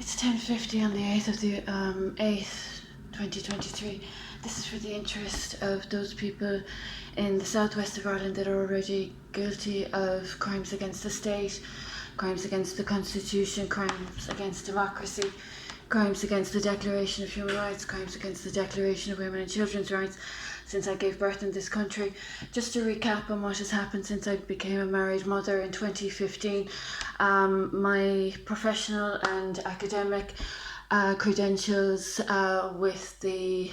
It's 10:50 on the 8th of the 8th, 2023. This is for the interest of those people in the southwest of Ireland that are already guilty of crimes against the state, crimes against the Constitution, crimes against democracy, crimes against the Declaration of Human Rights, crimes against the Declaration of Women and Children's Rights since I gave birth in this country. Just to recap on what has happened since I became a married mother in 2015, my professional and academic credentials with the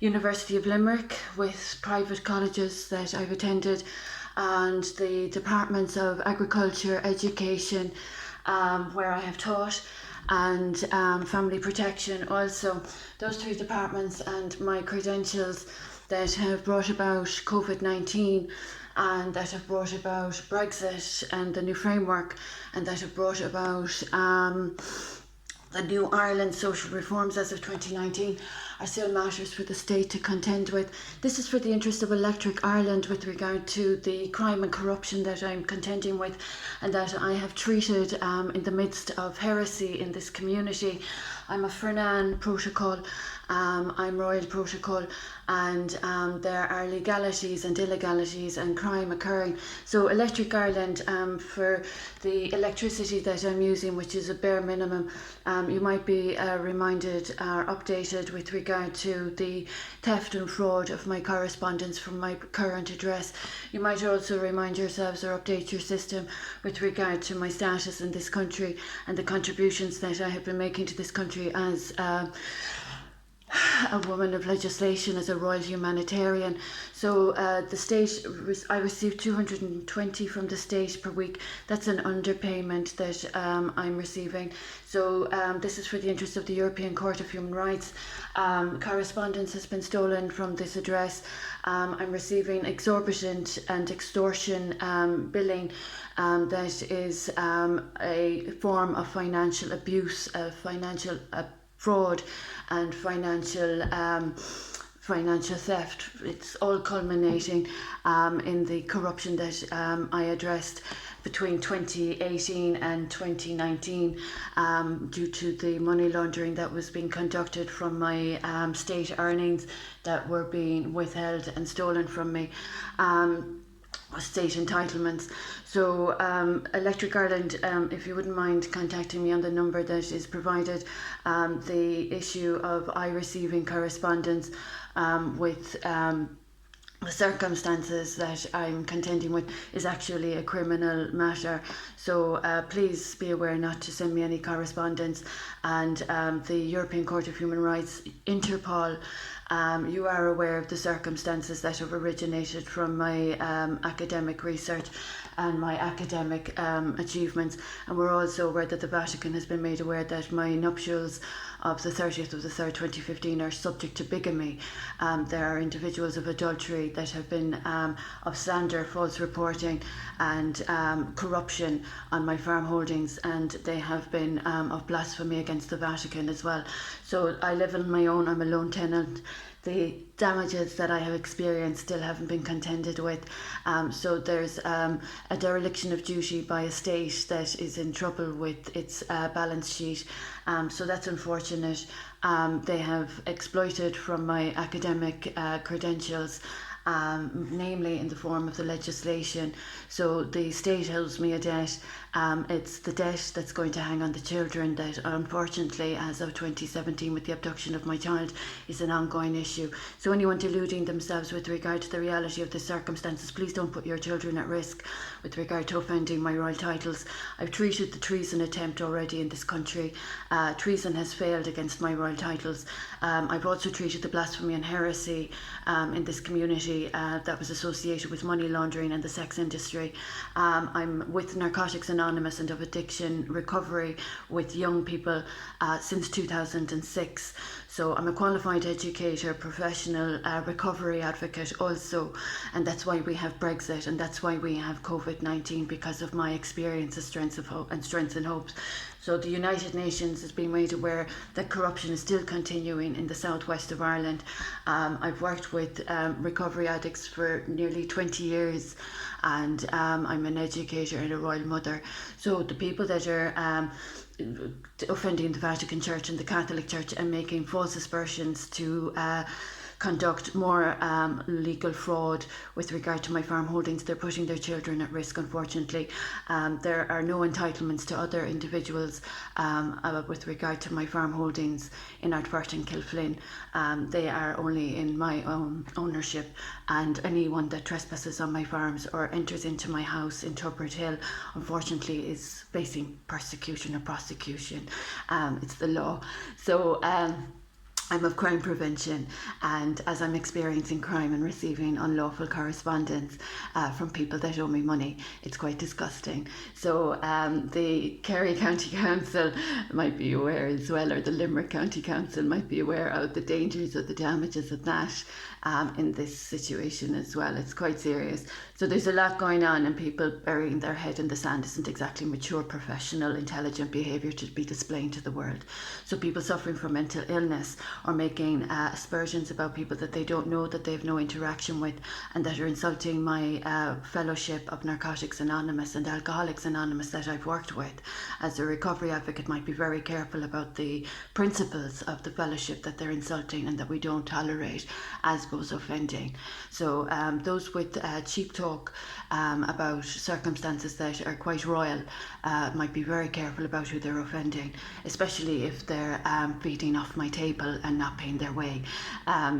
University of Limerick, with private colleges that I've attended, and the departments of agriculture, education, where I have taught, and family protection also. Those three departments and my credentials that have brought about COVID-19 and that have brought about Brexit and the new framework, and that have brought about the new Ireland social reforms as of 2019 are still matters for the state to contend with. This is for the interest of Electric Ireland with regard to the crime and corruption that I'm contending with and that I have treated in the midst of heresy in this community. I'm a Fernan protocol, I'm Royal Protocol, and there are legalities and illegalities and crime occurring. So Electric Ireland, for the electricity that I'm using, which is a bare minimum, you might be reminded or updated with regard to the theft and fraud of my correspondence from my current address. You might also remind yourselves or update your system with regard to my status in this country and the contributions that I have been making to this country as a woman of legislation, as a royal humanitarian. So the state, I receive 220 from the state per week. That's an underpayment that I'm receiving. So this is for the interest of the European Court of Human Rights. Correspondence has been stolen from this address. I'm receiving exorbitant and extortion billing that is a form of financial abuse, financial fraud and financial theft. It's all culminating in the corruption that I addressed between 2018 and 2019 due to the money laundering that was being conducted from my state earnings that were being withheld and stolen from me. State entitlements. So Electric Ireland, if you wouldn't mind contacting me on the number that is provided, the issue of I receiving correspondence with the circumstances that I'm contending with is actually a criminal matter. So please be aware not to send me any correspondence. And the European Court of Human Rights, Interpol, you are aware of the circumstances that have originated from my academic research and my academic achievements, and we're also aware that the Vatican has been made aware that my nuptials of the 30th of the 3rd 2015 are subject to bigamy. There are individuals of adultery that have been of slander, false reporting and corruption on my farm holdings, and they have been of blasphemy against the Vatican as well. So I live on my own, I'm a lone tenant. The damages that I have experienced still haven't been contended with. So there's a dereliction of duty by a state that is in trouble with its balance sheet. So that's unfortunate. They have exploited from my academic credentials, namely in the form of the legislation. So the state owes me a debt. It's the debt that's going to hang on the children that unfortunately, as of 2017 with the abduction of my child, is an ongoing issue. So anyone deluding themselves with regard to the reality of the circumstances, please don't put your children at risk with regard to offending my royal titles. I've treated the treason attempt already in this country. Treason has failed against my royal titles. I've also treated the blasphemy and heresy in this community that was associated with money laundering and the sex industry. I'm with Narcotics Anonymous and of addiction recovery with young people since 2006. So I'm a qualified educator, professional recovery advocate also, and that's why we have Brexit and that's why we have COVID-19, because of my experience of strengths and hopes. So the United Nations has been made aware that corruption is still continuing in the southwest of Ireland. I've worked with recovery recovery addicts for nearly 20 years, and I'm an educator and a royal mother. So the people that are offending the Vatican Church and the Catholic Church and making false aspersions to conduct more legal fraud with regard to my farm holdings, they're putting their children at risk, unfortunately. There are no entitlements to other individuals with regard to my farm holdings in Ardfert and Kilflynn. They are only in my own ownership, and anyone that trespasses on my farms or enters into my house in Tuppert Hill, unfortunately, is facing persecution or prosecution. It's the law. So I'm of crime prevention, and as I'm experiencing crime and receiving unlawful correspondence from people that owe me money, it's quite disgusting. So the Kerry County Council might be aware as well, or the Limerick County Council might be aware of the dangers of the damages of that in this situation as well. It's quite serious. So there's a lot going on, and people burying their head in the sand isn't exactly mature, professional, intelligent behaviour to be displaying to the world. So people suffering from mental illness or making aspersions about people that they don't know, that they have no interaction with, and that are insulting my fellowship of Narcotics Anonymous and Alcoholics Anonymous that I've worked with. As a recovery advocate, might be very careful about the principles of the fellowship that they're insulting and that we don't tolerate as goes offending. So those with cheap talk about circumstances that are quite royal might be very careful about who they're offending, especially if they're feeding off my table and not paying their way.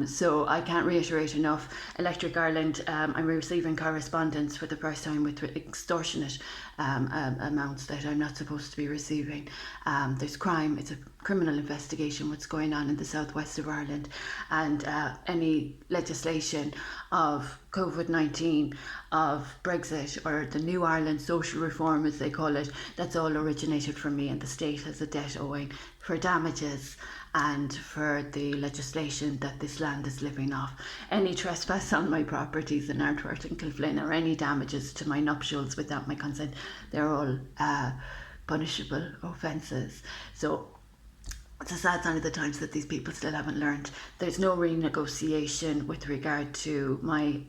So I can't reiterate enough. Electric Ireland, I'm receiving correspondence for the first time with extortionate amounts that I'm not supposed to be receiving. There's crime, it's a criminal investigation what's going on in the southwest of Ireland, and any legislation of COVID-19, of Brexit, or the New Ireland social reform as they call it, that's all originated from me, and the state has a debt owing for damages and for the legislation that this land is living off. Any trespass on my properties in Ardfert and Kilflynn, or any damages to my nuptials without my consent, they're all punishable offences. So it's a sad sign of the times that these people still haven't learned. There's no renegotiation with regard to my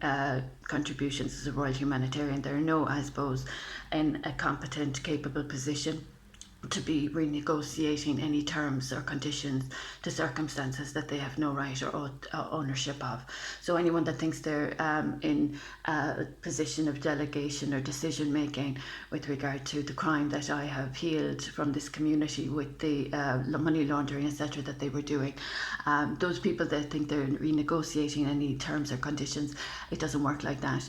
contributions as a royal humanitarian. There are no ASBOs in a competent, capable position to be renegotiating any terms or conditions to circumstances that they have no right or ownership of. So anyone that thinks they're in a position of delegation or decision making with regard to the crime that I have healed from this community with the money laundering, etc., that they were doing, those people that think they're renegotiating any terms or conditions, it doesn't work like that.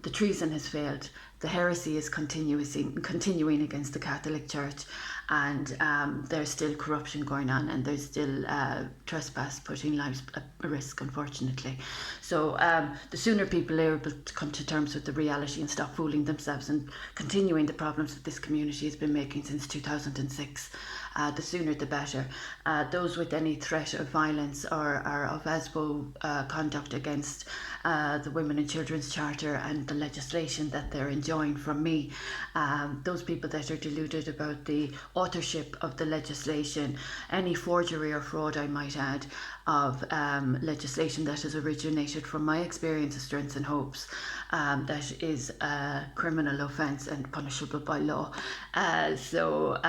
The treason has failed. The heresy is continuing against the Catholic Church, and there's still corruption going on, and there's still trespass, putting lives at risk, unfortunately. So the sooner people are able to come to terms with the reality and stop fooling themselves and continuing the problems that this community has been making since 2006, the sooner the better. Those with any threat of violence or of ASBO conduct against the Women and Children's Charter and the legislation that they're enjoying from me, those people that are deluded about the authorship of the legislation, any forgery or fraud, I might add, of legislation that has originated from my experience of strengths and hopes, that is a criminal offence and punishable by law. So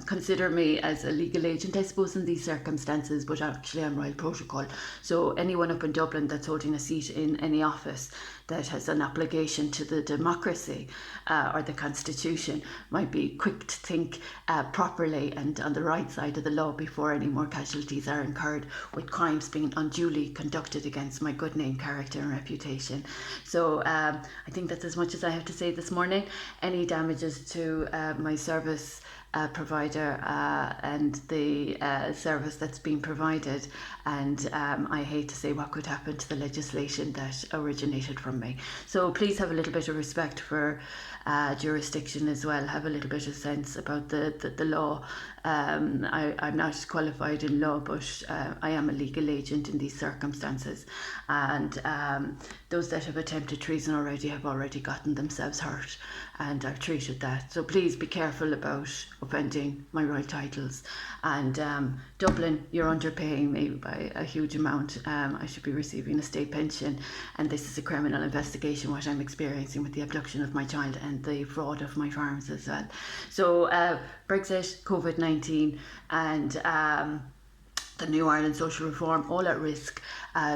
consider me as a legal agent, I suppose, in these circumstances, but actually I'm Royal Protocol. So anyone up in Dublin that's holding a seat in any office that has an obligation to the democracy or the constitution might be quick to think properly and on the right side of the law before any more casualties are incurred with crimes being unduly conducted against my good name, character and reputation. So I think that's as much as I have to say this morning. Any damages to my service provider and the service that's been provided, and I hate to say what could happen to the legislation that originated from me. So please have a little bit of respect for jurisdiction as well. Have a little bit of sense about the law. I'm not qualified in law, but I am a legal agent in these circumstances, and those that have attempted treason already have already gotten themselves hurt, and I've treated that. So please be careful about offending my right titles. And Dublin, you're underpaying me by a huge amount. I should be receiving a state pension, and this is a criminal investigation, what I'm experiencing with the abduction of my child and the fraud of my farms as well. So Brexit, COVID-19, and the New Ireland social reform, all at risk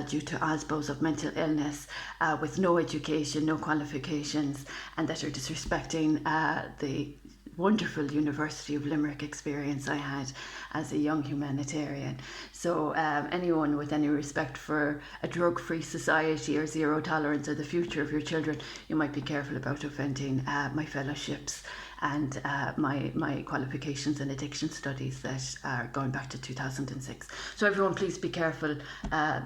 due to ASBOs of mental illness with no education, no qualifications, and that are disrespecting the wonderful University of Limerick experience I had as a young humanitarian. So anyone with any respect for a drug-free society or zero tolerance or the future of your children, you might be careful about offending my fellowships and my qualifications in addiction studies that are going back to 2006. So everyone, please be careful.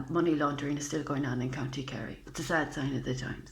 Money laundering is still going on in County Kerry. It's a sad sign of the times.